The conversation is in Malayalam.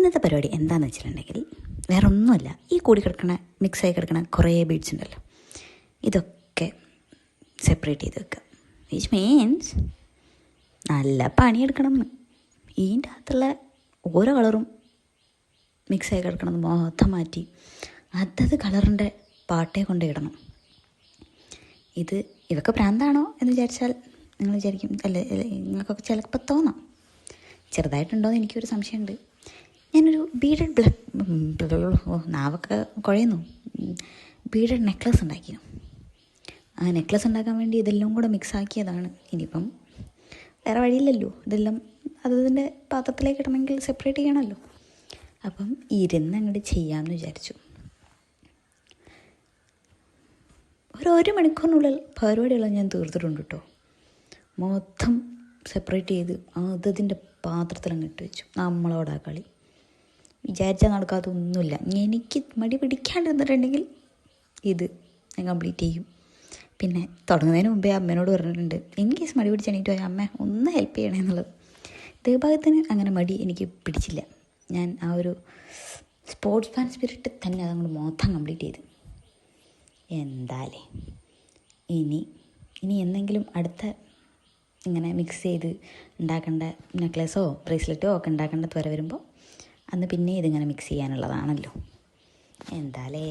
ഇന്നത്തെ പരിപാടി എന്താണെന്ന് വെച്ചിട്ടുണ്ടെങ്കിൽ വേറെ ഒന്നുമല്ല, ഈ കൂടി കിടക്കണ മിക്സായി കിടക്കണ കുറേ ബീഡ്സ് ഉണ്ടല്ലോ, ഇതൊക്കെ സെപ്പറേറ്റ് ചെയ്ത് വെക്കുക. വിച്ച് മീൻസ് നല്ല പണിയെടുക്കണം എന്ന്. ഇതിൻ്റെ അകത്തുള്ള ഓരോ കളറും മിക്സായി കിടക്കണം മൊത്തം മാറ്റി അതത് കളറിൻ്റെ പാട്ടേ കൊണ്ട് ഇടണം. ഇതൊക്കെ ഭ്രാന്താണോ എന്ന് വിചാരിച്ചാൽ നിങ്ങൾ വിചാരിക്കും, അല്ലേ നിങ്ങൾക്കൊക്കെ ചിലപ്പോൾ തോന്നാം. ചെറുതായിട്ടുണ്ടോ എന്ന് എനിക്കൊരു സംശയമുണ്ട്. ഞാനൊരു ബീഡഡ് നാവൊക്കെ കുഴയുന്നു ബീഡഡ് നെക്ലസ് ഉണ്ടാക്കിയിരുന്നു. ആ നെക്ലസ് ഉണ്ടാക്കാൻ വേണ്ടി ഇതെല്ലാം കൂടെ മിക്സ് ആക്കിയതാണ്. ഇനിയിപ്പം വേറെ വഴിയില്ലല്ലോ, ഇതെല്ലാം അതിൻ്റെ പാത്രത്തിലേക്ക് ഇടണമെങ്കിൽ സെപ്പറേറ്റ് ചെയ്യണമല്ലോ. അപ്പം അങ്ങോട്ട് ചെയ്യാമെന്ന് വിചാരിച്ചു. ഒരു മണിക്കൂറിനുള്ളിൽ പരിപാടികളെല്ലാം ഞാൻ തീർത്തിട്ടുണ്ട് കേട്ടോ. മൊത്തം സെപ്പറേറ്റ് ചെയ്ത് അതതിൻ്റെ പാത്രത്തിലങ്ങ് ഇട്ട് വെച്ചു. നമ്മളോടാ കളി. വിചാരിച്ചാൽ നടക്കാത്തൊന്നുമില്ല. എനിക്ക് മടി പിടിക്കാണ്ടിരുന്നിട്ടുണ്ടെങ്കിൽ ഇത് ഞാൻ കംപ്ലീറ്റ് ചെയ്യും. പിന്നെ തുടങ്ങുന്നതിന് മുമ്പേ അമ്മേനോട് പറഞ്ഞിട്ടുണ്ട്, ഇൻ കേസ് മടി പിടിച്ച് എണീറ്റ് പോയാൽ അമ്മ ഒന്ന് ഹെൽപ്പ് ചെയ്യണേ എന്നുള്ളത്. ദേവഭാഗത്തിന് അങ്ങനെ മടി എനിക്ക് പിടിച്ചില്ല. ഞാൻ ആ ഒരു സ്പോർട്സ് മാൻ സ്പിരിറ്റ് തന്നെ അതങ്ങോട്ട് മൊത്തം കംപ്ലീറ്റ് ചെയ്ത്. എന്താലേ ഇനി എന്തെങ്കിലും അടുത്ത ഇങ്ങനെ മിക്സ് ചെയ്ത് ഉണ്ടാക്കേണ്ട നെക്ലേസോ ബ്രേസ്ലെറ്റോ ഒക്കെ ഉണ്ടാക്കേണ്ട ത്വര വരുമ്പോൾ അന്ന് പിന്നെ ഇതിങ്ങനെ മിക്സ് ചെയ്യാനുള്ളതാണല്ലോ. എന്താലേ.